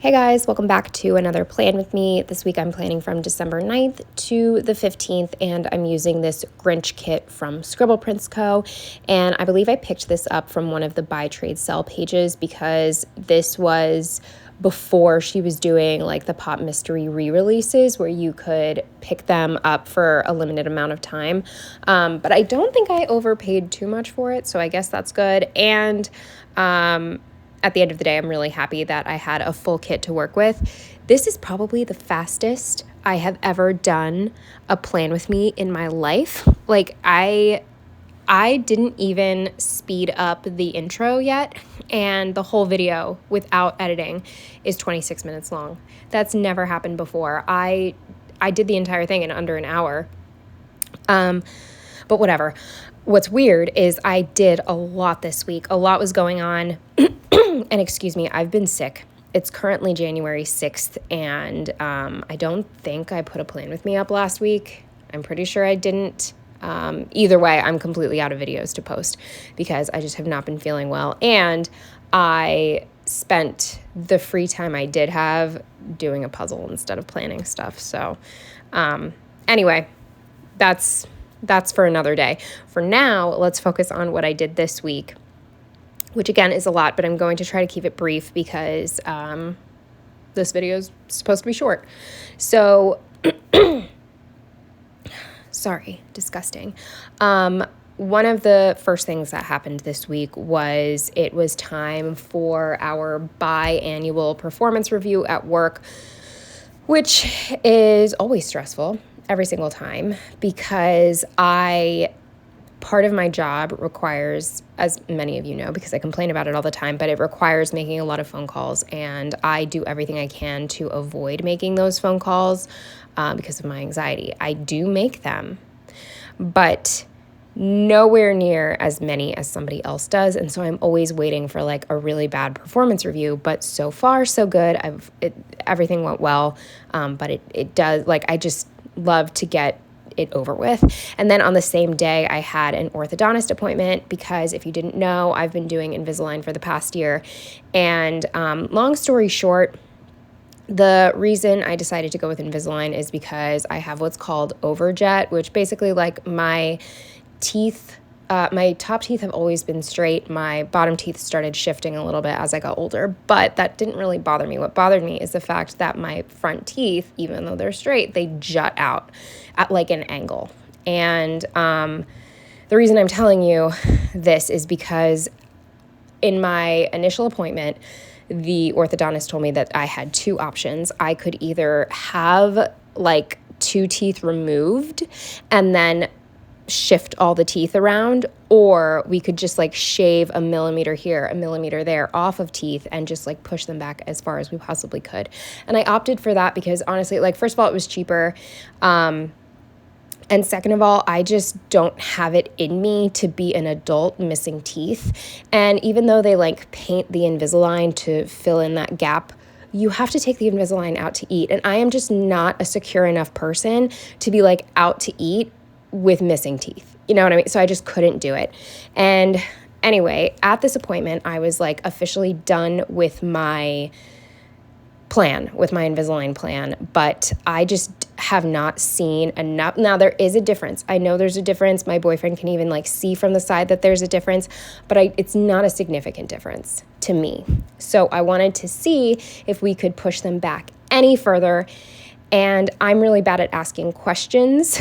Hey guys, welcome back to another plan with me. This week I'm planning from December 9th to the 15th, and I'm using this Grinch kit from Scribble Prints Co. And I believe I picked this up from one of the buy, trade, sell pages because this was before she was doing like the pop mystery re-releases where you could pick them up for a limited amount of time. But I don't think I overpaid too much for it, so I guess that's good. And at the end of the day, I'm really happy that I had a full kit to work with. This is probably the fastest I have ever done a plan with me in my life. Like I didn't even speed up the intro yet, and the whole video without editing is 26 minutes long. That's never happened before. I did the entire thing in under an hour. But whatever. What's weird is I did a lot this week. A lot was going on. And excuse me, I've been sick. It's currently January 6th, and I don't think I put a plan with me up last week. I'm pretty sure I didn't. Either way, I'm completely out of videos to post because I just have not been feeling well. And I spent the free time I did have doing a puzzle instead of planning stuff. So anyway, that's for another day. For now, let's focus on what I did this week, which again is a lot, but I'm going to try to keep it brief because this video is supposed to be short. So, sorry, disgusting. One of the first things that happened this week was it was time for our biannual performance review at work, which is always stressful every single time because part of my job requires, as many of you know, because I complain about it all the time, but it requires making a lot of phone calls, and I do everything I can to avoid making those phone calls because of my anxiety. I do make them, but nowhere near as many as somebody else does, and so I'm always waiting for like a really bad performance review, but so far so good. Everything went well, but it does, like, I just love to get it over with. And then on the same day, I had an orthodontist appointment because if you didn't know, I've been doing Invisalign for the past year. And long story short, the reason I decided to go with Invisalign is because I have what's called overjet, which basically like my teeth, my top teeth have always been straight. My bottom teeth started shifting a little bit as I got older, but that didn't really bother me. What bothered me is the fact that my front teeth, even though they're straight, they jut out at like an angle. And the reason I'm telling you this is because in my initial appointment, the orthodontist told me that I had two options. I could either have like two teeth removed and then shift all the teeth around, or we could just like shave a millimeter here, a millimeter there off of teeth and just like push them back as far as we possibly could. And I opted for that because honestly, like, first of all, it was cheaper. And second of all, I just don't have it in me to be an adult missing teeth. And even though they like paint the Invisalign to fill in that gap, you have to take the Invisalign out to eat. And I am just not a secure enough person to be like out to eat with missing teeth. You know what I mean? So I just couldn't do it. And anyway, at this appointment, I was like officially done with my plan, with my Invisalign plan, but I just have not seen enough. Now there is a difference. I know there's a difference. My boyfriend can even like see from the side that there's a difference, but it's not a significant difference to me. So I wanted to see if we could push them back any further. And I'm really bad at asking questions.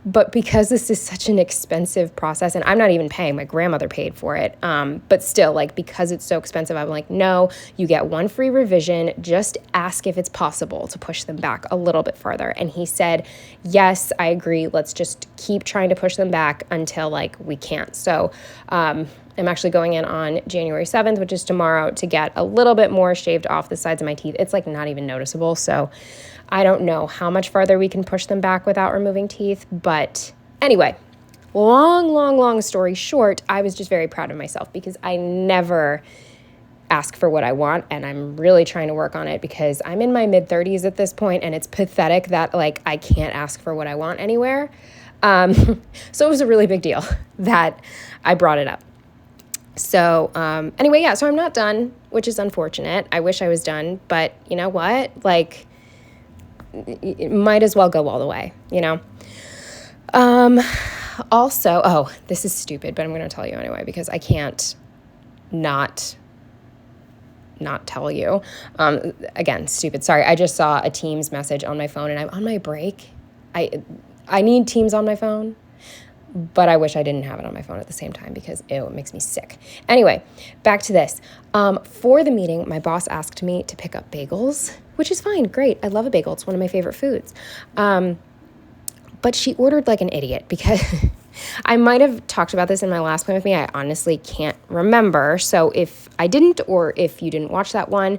But because this is such an expensive process, and I'm not even paying, my grandmother paid for it, but still, like, because it's so expensive, I'm like, no, you get one free revision. Just ask if it's possible to push them back a little bit further. And he said, yes, I agree. Let's just keep trying to push them back until, like, we can't. So I'm actually going in on January 7th, which is tomorrow, to get a little bit more shaved off the sides of my teeth. It's, like, not even noticeable, so I don't know how much farther we can push them back without removing teeth. But anyway, long story short, I was just very proud of myself because I never ask for what I want, and I'm really trying to work on it because I'm in my mid-30s at this point, and it's pathetic that like I can't ask for what I want anywhere. So it was a really big deal that I brought it up. So anyway, yeah, so I'm not done, which is unfortunate. I wish I was done, but you know what? Like, it might as well go all the way, you know? Also, oh, this is stupid, but I'm going to tell you anyway because I can't not tell you. Again, stupid. Sorry, I just saw a Teams message on my phone and I'm on my break. I need Teams on my phone, but I wish I didn't have it on my phone at the same time because it makes me sick. Anyway, back to this. For the meeting, my boss asked me to pick up bagels, which is fine. Great. I love a bagel. It's one of my favorite foods. But she ordered like an idiot because I might have talked about this in my last point with me. I honestly can't remember. So if I didn't, or if you didn't watch that one,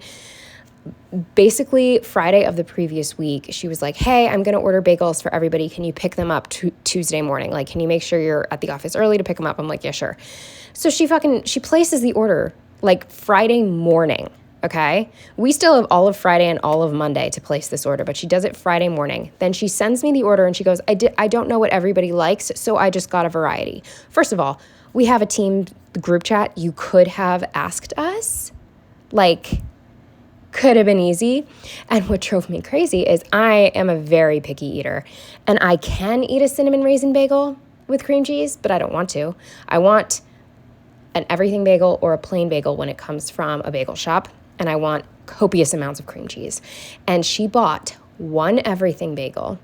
basically Friday of the previous week, she was like, hey, I'm going to order bagels for everybody. Can you pick them up Tuesday morning? Like, can you make sure you're at the office early to pick them up? I'm like, yeah, sure. So she places the order like Friday morning. Okay, we still have all of Friday and all of Monday to place this order, but she does it Friday morning. Then she sends me the order and she goes, I don't know what everybody likes, so I just got a variety. First of all, we have a team group chat. You could have asked us, like, could have been easy. And what drove me crazy is I am a very picky eater, and I can eat a cinnamon raisin bagel with cream cheese, but I don't want to. I want an everything bagel or a plain bagel when it comes from a bagel shop. And I want copious amounts of cream cheese. And she bought one everything bagel,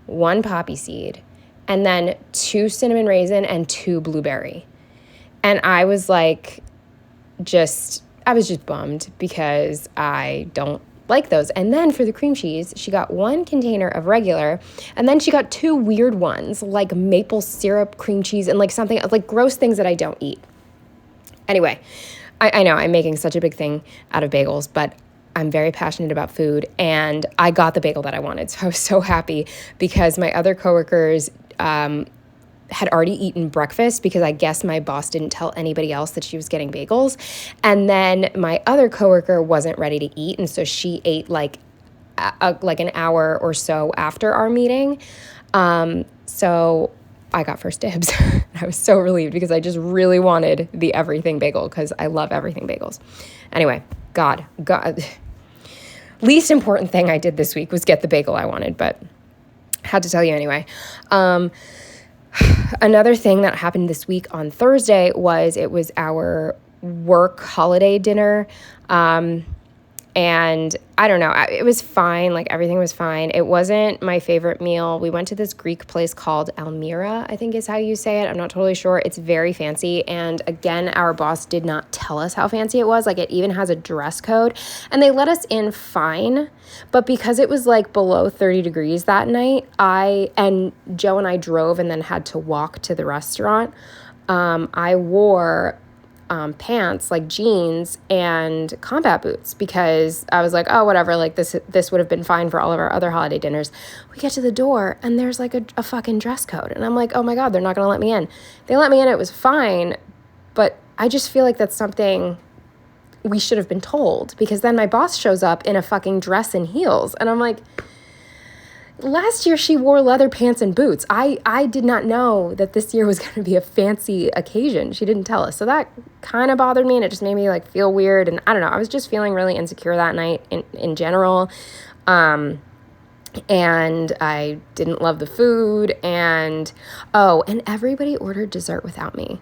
one poppy seed, and then 2 cinnamon raisin and 2 blueberry. And I was like, I was just bummed because I don't like those. And then for the cream cheese, she got 1 container of regular, and then she got 2 weird ones, like maple syrup cream cheese and like something, like gross things that I don't eat. Anyway, I know I'm making such a big thing out of bagels, but I'm very passionate about food, and I got the bagel that I wanted. So I was so happy because my other coworkers had already eaten breakfast because I guess my boss didn't tell anybody else that she was getting bagels. And then my other coworker wasn't ready to eat, and so she ate like an hour or so after our meeting. So I got first dibs. I was so relieved because I just really wanted the everything bagel because I love everything bagels. Anyway, God. Least important thing I did this week was get the bagel I wanted, but had to tell you anyway. Another thing that happened this week on Thursday was it was our work holiday dinner. And I don't know, it was fine. Like, everything was fine. It wasn't my favorite meal. We went to this Greek place called Almira, I think is how you say it. I'm not totally sure. It's very fancy. And again, our boss did not tell us how fancy it was. Like, it even has a dress code. And they let us in fine. But because it was like below 30 degrees that night, Joe and I drove and then had to walk to the restaurant. I wore pants, like jeans and combat boots, because I was like, oh, whatever, like this would have been fine for all of our other holiday dinners. We get to the door and there's like a fucking dress code. And I'm like, oh my God, they're not going to let me in. They let me in. It was fine. But I just feel like that's something we should have been told, because then my boss shows up in a fucking dress and heels. And I'm like, last year she wore leather pants and boots. I did not know that this year was going to be a fancy occasion. She didn't tell us. So that kind of bothered me, and it just made me like feel weird. And I don't know, I was just feeling really insecure that night in general. And I didn't love the food. And everybody ordered dessert without me,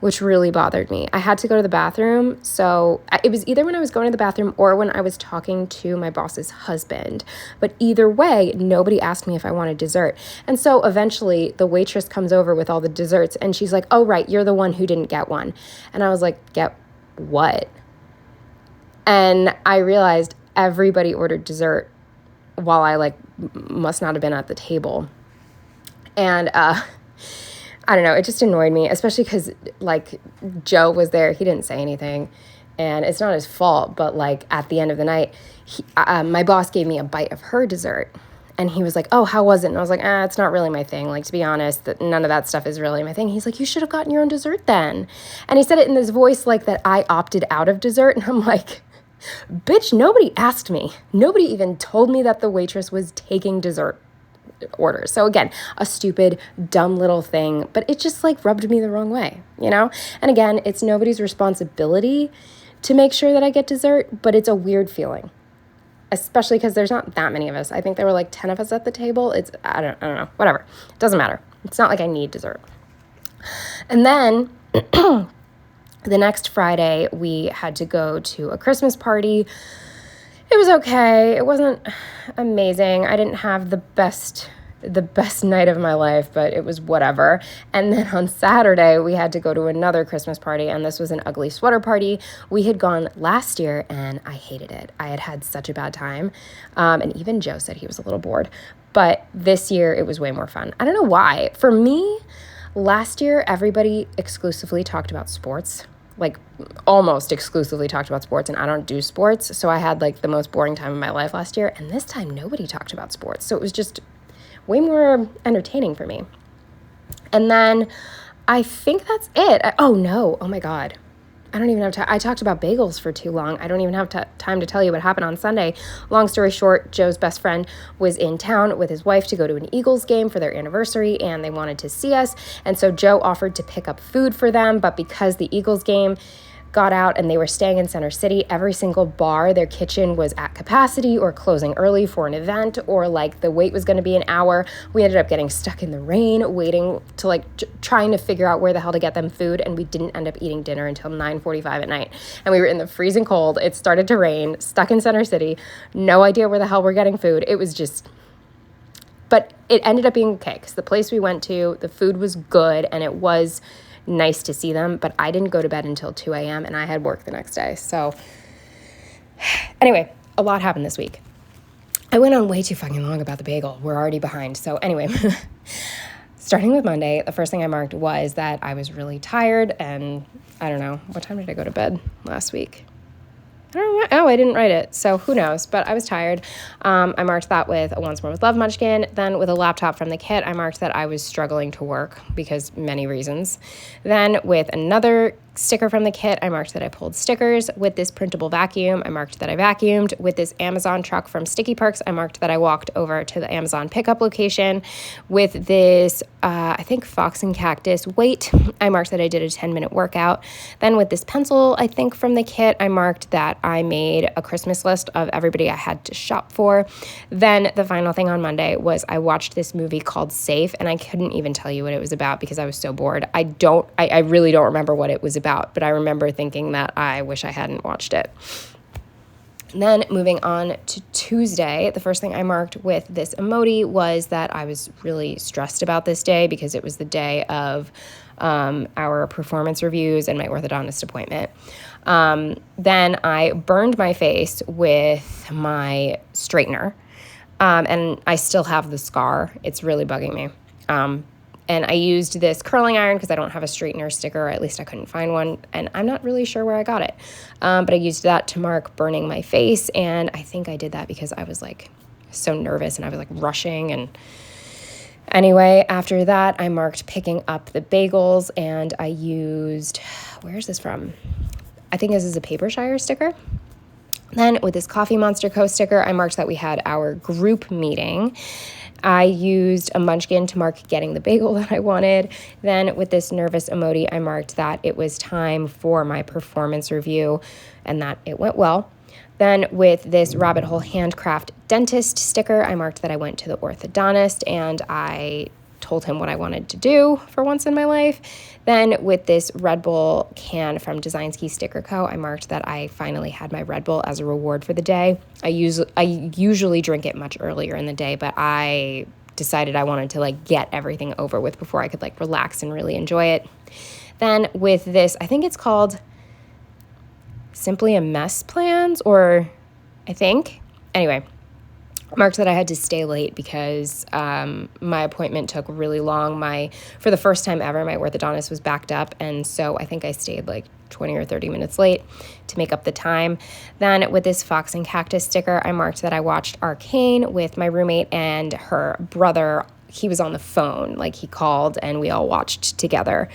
which really bothered me. I had to go to the bathroom. So it was either when I was going to the bathroom or when I was talking to my boss's husband. But either way, nobody asked me if I wanted dessert. And so eventually the waitress comes over with all the desserts and she's like, oh, right, you're the one who didn't get one. And I was like, get what? And I realized everybody ordered dessert while I must not have been at the table. And I don't know, it just annoyed me, especially because, Joe was there. He didn't say anything, and it's not his fault, but, at the end of the night, my boss gave me a bite of her dessert, and he was like, oh, how was it? And I was like, it's not really my thing. To be honest, none of that stuff is really my thing. He's like, you should have gotten your own dessert then. And he said it in this voice that I opted out of dessert, and I'm like, bitch, nobody asked me. Nobody even told me that the waitress was taking dessert. orders. So again, a stupid, dumb little thing, but it just like rubbed me the wrong way, you know? And again, it's nobody's responsibility to make sure that I get dessert, but it's a weird feeling, especially because there's not that many of us. I think there were like 10 of us at the table. I don't know, whatever. It doesn't matter. It's not like I need dessert. And then the next Friday, we had to go to a Christmas party. It was okay. It wasn't amazing. I didn't have the best night of my life, but it was whatever. And then on Saturday, we had to go to another Christmas party, and this was an ugly sweater party. We had gone last year, and I hated it. I had such a bad time, and even Joe said he was a little bored. But this year, it was way more fun. I don't know why. For me, last year, everybody exclusively talked about sports, like almost exclusively talked about sports, and I don't do sports, so I had like the most boring time of my life last year, and this time nobody talked about sports, so it was just way more entertaining for me. And then I think that's it. Oh my God. I don't even have time. I talked about bagels for too long. I don't even have time to tell you what happened on Sunday. Long story short, Joe's best friend was in town with his wife to go to an Eagles game for their anniversary, and they wanted to see us. And so Joe offered to pick up food for them, but because the Eagles game got out and they were staying in Center City, every single bar, their kitchen was at capacity or closing early for an event, or like the wait was going to be an hour. We ended up getting stuck in the rain, waiting to like trying to figure out where the hell to get them food, and we didn't end up eating dinner until 9:45 at night. And we were in the freezing cold. It started to rain, stuck in Center City, no idea where the hell we're getting food. It was just, but it ended up being okay because the place we went to, the food was good, and it was nice to see them, but I didn't go to bed until 2 a.m. and I had work the next day. So anyway, a lot happened this week. I went on way too fucking long about the bagel. We're already behind. So anyway, starting with Monday, the first thing I marked was that I was really tired, and I don't know, what time did I go to bed last week? I don't know. Oh, I didn't write it, so who knows, but I was tired. I marked that with a Once More with Love munchkin. Then with a laptop from the kit, I marked that I was struggling to work because many reasons. Then with another sticker from the kit, I marked that I pulled stickers. With this printable vacuum, I marked that I vacuumed. With this Amazon truck from Sticky Perks, I marked that I walked over to the Amazon pickup location. With this, I think Fox and Cactus weight, I marked that I did a 10-minute workout. Then with this pencil, I think from the kit, I marked that I made a Christmas list of everybody I had to shop for. Then the final thing on Monday was I watched this movie called Safe, and I couldn't even tell you what it was about because I was so bored. I really don't remember what it was about, but I remember thinking that I wish I hadn't watched it. And then moving on to Tuesday, the first thing I marked with this emoji was that I was really stressed about this day because it was the day of our performance reviews and my orthodontist appointment. Then I burned my face with my straightener, and I still have the scar. It's really bugging me. And I used this curling iron because I don't have a straightener sticker, or at least I couldn't find one, and I'm not really sure where I got it. But I used that to mark burning my face, and I think I did that because I was like so nervous and I was like rushing. And anyway, after that, I marked picking up the bagels, and I used, where is this from? I think this is a Paper Shire sticker. Then with this Coffee Monster Co. sticker, I marked that we had our group meeting. I used a munchkin to mark getting the bagel that I wanted. Then with this nervous emoji, I marked that it was time for my performance review and that it went well. Then with this rabbit hole handcraft dentist sticker, I marked that I went to the orthodontist and I told him what I wanted to do for once in my life. Then with this Red Bull can from Design Ski Sticker Co., I marked that I finally had my Red Bull as a reward for the day. I usually drink it much earlier in the day, but I decided I wanted to like get everything over with before I could like relax and really enjoy it. Then with this, I think it's called Simply a Mess Plans, or I think. Anyway, marked that I had to stay late because my appointment took really long. For the first time ever, my orthodontist was backed up, and so I think I stayed like 20 or 30 minutes late to make up the time. Then with this Fox and Cactus sticker, I marked that I watched Arcane with my roommate and her brother. He was on the phone, like he called, and we all watched together.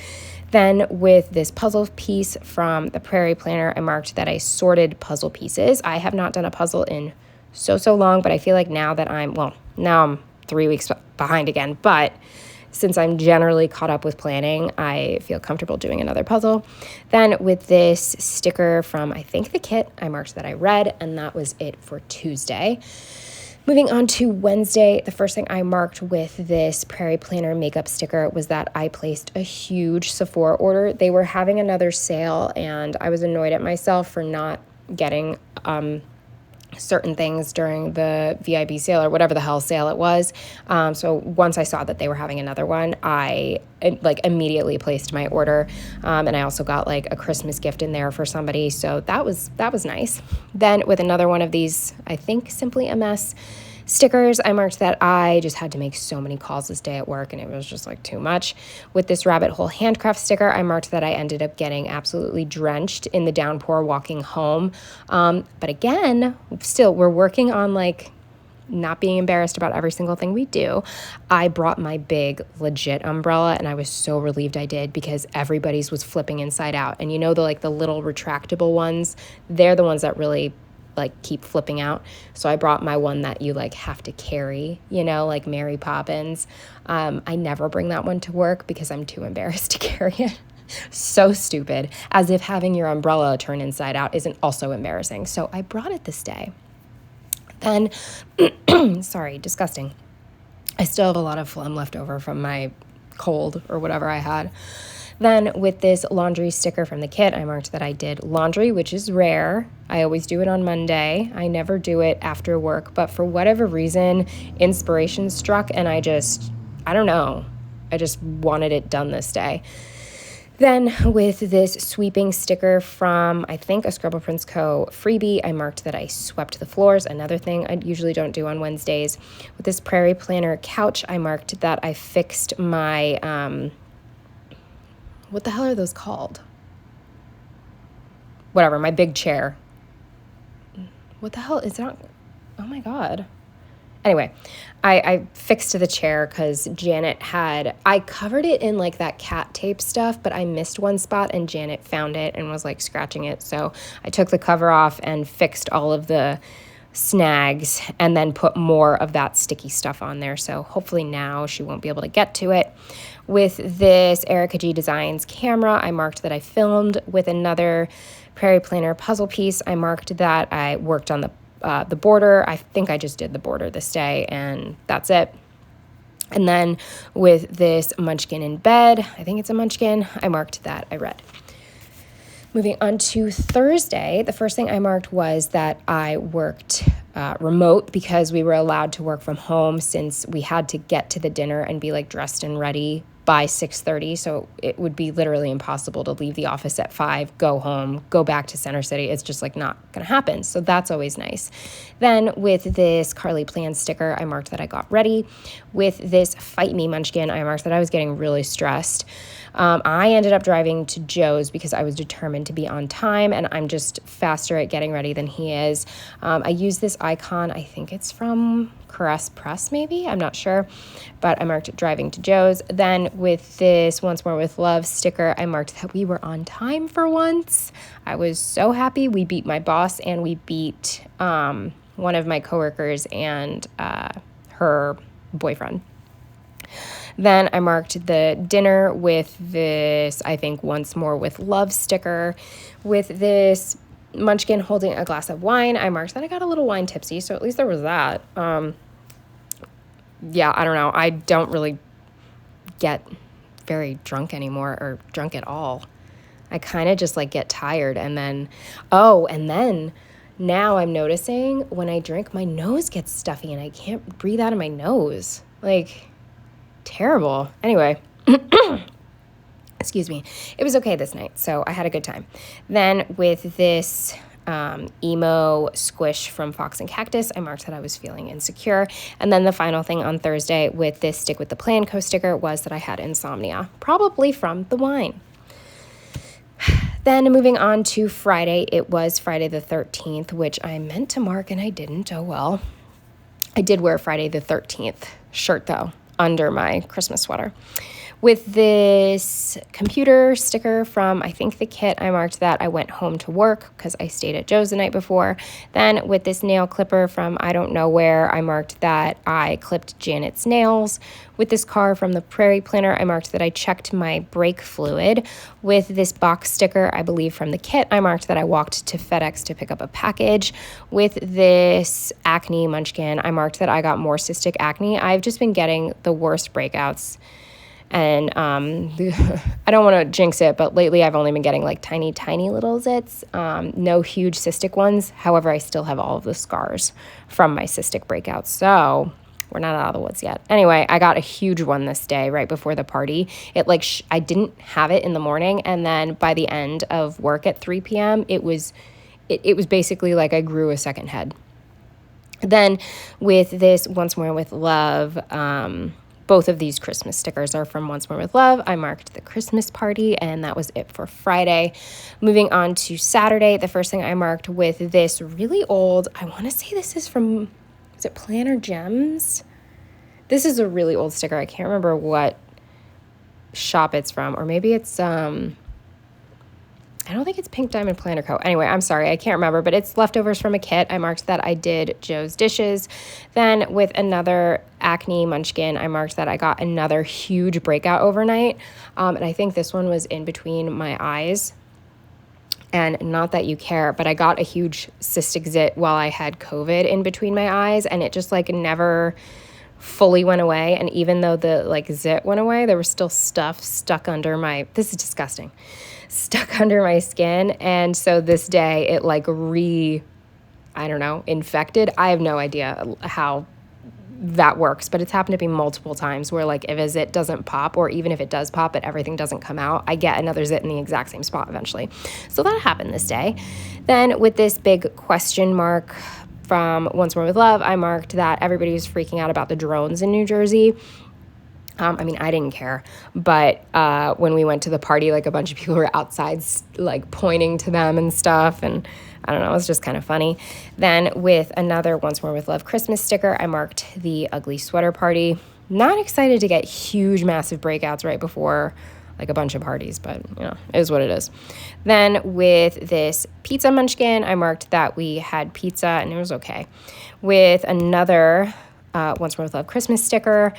Then with this puzzle piece from the Prairie Planner, I marked that I sorted puzzle pieces. I have not done a puzzle in so long, but I feel like now I'm 3 weeks behind again. But since I'm generally caught up with planning, I feel comfortable doing another puzzle. Then with this sticker from, I think, the kit, I marked that I read, and that was it for Tuesday. Moving on to Wednesday, the first thing I marked with this Prairie Planner makeup sticker was that I placed a huge Sephora order. They were having another sale, and I was annoyed at myself for not getting certain things during the VIB sale or whatever the hell sale it was. So once I saw that they were having another one, I immediately placed my order. And I also got like a Christmas gift in there for somebody. So that was nice. Then with another one of these, I think Simply a Mess stickers, I marked that I just had to make so many calls this day at work and it was just like too much. With this rabbit hole handcraft sticker, I marked that I ended up getting absolutely drenched in the downpour walking home. But again, still, we're working on like not being embarrassed about every single thing we do. I brought my big legit umbrella and I was so relieved I did because everybody's was flipping inside out. And you know, the little retractable ones, they're the ones that really like keep flipping out. So I brought my one that you like have to carry, you know, like Mary Poppins. I never bring that one to work because I'm too embarrassed to carry it. So stupid, as if having your umbrella turn inside out isn't also embarrassing. So I brought it this day. Then, sorry, disgusting. I still have a lot of phlegm left over from my cold or whatever I had. Then with this laundry sticker from the kit, I marked that I did laundry, which is rare. I always do it on Monday. I never do it after work, but for whatever reason, inspiration struck and I don't know. I just wanted it done this day. Then with this sweeping sticker from, I think, a Scribble Prints Co. freebie, I marked that I swept the floors, another thing I usually don't do on Wednesdays. With this Prairie Planner couch, I marked that I fixed my, what the hell are those called? Whatever, my big chair. What the hell is that? Oh my God. Anyway, I fixed the chair because Janet I covered it in like that cat tape stuff, but I missed one spot and Janet found it and was like scratching it. So I took the cover off and fixed all of the snags and then put more of that sticky stuff on there. So hopefully now she won't be able to get to it. With this Erica G Designs camera, I marked that I filmed. With another Prairie Planner puzzle piece, I marked that I worked on the border. I think I just did the border this day, and that's it. And then with this Munchkin in bed, I think it's a Munchkin, I marked that I read. Moving on to Thursday, the first thing I marked was that I worked remote because we were allowed to work from home since we had to get to the dinner and be like dressed and ready by 6:30. So it would be literally impossible to leave the office at 5, go home, go back to Center City. It's just like not going to happen. So that's always nice. Then with this Carly Plan sticker, I marked that I got ready. With this Fight Me Munchkin, I marked that I was getting really stressed. I ended up driving to Joe's because I was determined to be on time, and I'm just faster at getting ready than he is. I used this icon, I think it's from Caress Press maybe, I'm not sure, but I marked driving to Joe's. Then with this Once More With Love sticker, I marked that we were on time for once. I was so happy. We beat my boss and we beat one of my coworkers and her boyfriend. Then I marked the dinner with this, I think, Once More With Love sticker. With this Munchkin holding a glass of wine, I marked that I got a little wine tipsy, so at least there was that. Yeah, I don't know. I don't really get very drunk anymore or drunk at all. I kind of just like get tired and then now I'm noticing when I drink, my nose gets stuffy and I can't breathe out of my nose. Like, terrible. Anyway, excuse me. It was okay this night, so I had a good time. Then with this emo squish from Fox and Cactus, I marked that I was feeling insecure. And then the final thing on Thursday with this Stick with the Plan Co sticker was that I had insomnia, probably from the wine. Then moving on to Friday, it was Friday the 13th, which I meant to mark and I didn't. Oh well. I did wear Friday the 13th shirt though, under my Christmas sweater. With this computer sticker from, I think, the kit, I marked that I went home to work because I stayed at Joe's the night before. Then with this nail clipper from I don't know where, I marked that I clipped Janet's nails. With this car from the Prairie Planner, I marked that I checked my brake fluid. With this box sticker, I believe from the kit, I marked that I walked to FedEx to pick up a package. With this acne munchkin, I marked that I got more cystic acne. I've just been getting the worst breakouts. And I don't want to jinx it, but lately I've only been getting like tiny little zits, no huge cystic ones. However, I still have all of the scars from my cystic breakouts. So we're not out of the woods yet. Anyway, I got a huge one this day right before the party. It I didn't have it in the morning. And then by the end of work at 3 p.m., it was basically like I grew a second head. Then with this Once More With Love, both of these Christmas stickers are from Once More With Love. I marked the Christmas party, and that was it for Friday. Moving on to Saturday, the first thing I marked with this really old, I want to say this is from, is it Planner Gems? This is a really old sticker. I can't remember what shop it's from, or maybe it's, I don't think it's Pink Diamond Planner Co. Anyway, I'm sorry, I can't remember, but it's leftovers from a kit. I marked that I did Joe's dishes. Then with another acne munchkin, I marked that I got another huge breakout overnight. And I think this one was in between my eyes. And not that you care, but I got a huge cystic zit while I had COVID in between my eyes, and it just like never fully went away. And even though the like zit went away, there was still stuff stuck under my, this is disgusting, stuck under my skin. And so this day it like infected. I have no idea how that works, but it's happened to me multiple times where like if a zit doesn't pop, or even if it does pop but everything doesn't come out, I get another zit in the exact same spot eventually. So that happened this day. Then with this big question mark from Once More With Love, I marked that everybody was freaking out about the drones in New Jersey. I mean, I didn't care, but when we went to the party, like a bunch of people were outside like pointing to them and stuff, and I don't know, it was just kind of funny. Then with another Once More With Love Christmas sticker, I marked the ugly sweater party. Not excited to get huge, massive breakouts right before like a bunch of parties, but you know, it is what it is. Then with this pizza munchkin, I marked that we had pizza and it was okay. With another Once More With Love Christmas sticker,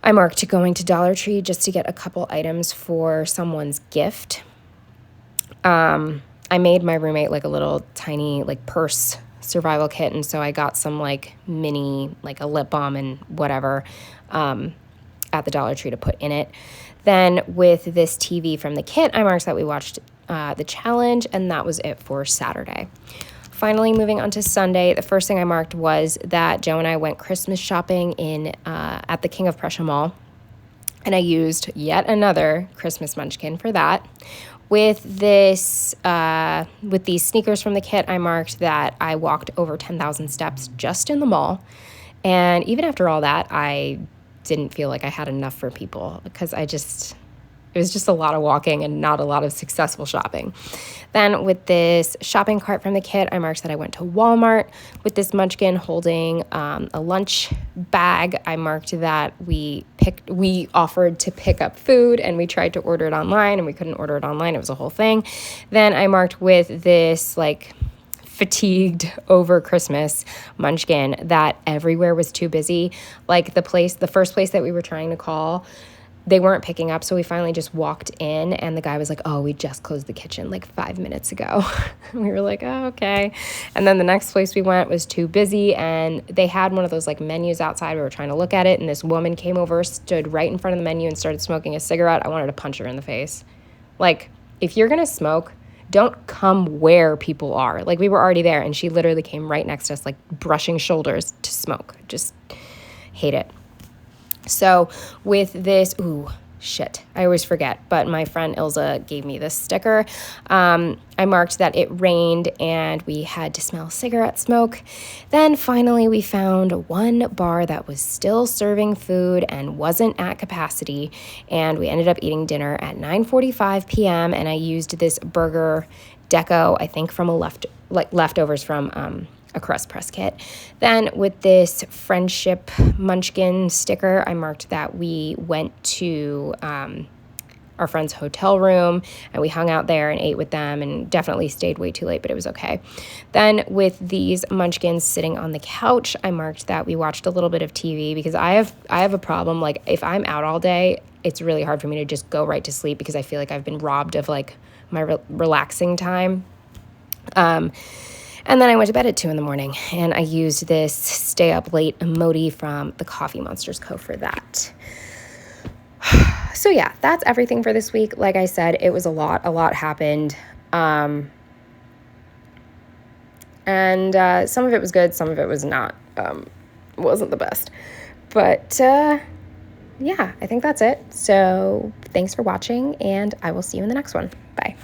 I marked going to Dollar Tree just to get a couple items for someone's gift. I made my roommate like a little tiny like purse survival kit, and so I got some like mini, like a lip balm and whatever at the Dollar Tree to put in it. Then with this TV from the kit, I marked that we watched the challenge, and that was it for Saturday. Finally, moving on to Sunday, the first thing I marked was that Joe and I went Christmas shopping at the King of Prussia Mall, and I used yet another Christmas munchkin for that. With these sneakers from the kit, I marked that I walked over 10,000 steps just in the mall, and even after all that, I didn't feel like I had enough for people because it was just a lot of walking and not a lot of successful shopping. Then with this shopping cart from the kit, I marked that I went to Walmart. With this munchkin holding a lunch bag, I marked that we offered to pick up food, and we tried to order it online and we couldn't order it online. It was a whole thing. Then I marked with this like fatigued over Christmas munchkin that everywhere was too busy. Like the first place that we were trying to call, they weren't picking up, so we finally just walked in, and the guy was like, oh, we just closed the kitchen like 5 minutes ago. We were like, oh, okay. And then the next place we went was too busy, and they had one of those like menus outside. We were trying to look at it, and this woman came over, stood right in front of the menu, and started smoking a cigarette. I wanted to punch her in the face. Like, if you're gonna smoke, don't come where people are. Like, we were already there, and she literally came right next to us, like brushing shoulders to smoke. Just hate it. So with this, I always forget, but my friend Ilza gave me this sticker. I marked that it rained and we had to smell cigarette smoke. Then finally we found one bar that was still serving food and wasn't at capacity, and we ended up eating dinner at 9:45 p.m. and I used this burger deco, I think from leftovers from a crust press kit. Then with this friendship munchkin sticker, I marked that we went to our friend's hotel room and we hung out there and ate with them and definitely stayed way too late, but it was okay. Then with these munchkins sitting on the couch, I marked that we watched a little bit of TV because I have a problem. Like if I'm out all day, it's really hard for me to just go right to sleep because I feel like I've been robbed of like my relaxing time. And then I went to bed at 2 a.m. and I used this stay up late emoji from the Coffee Monsters Co. for that. So yeah, that's everything for this week. Like I said, it was a lot happened. And some of it was good, some of it was not, wasn't the best. But yeah, I think that's it. So thanks for watching, and I will see you in the next one. Bye.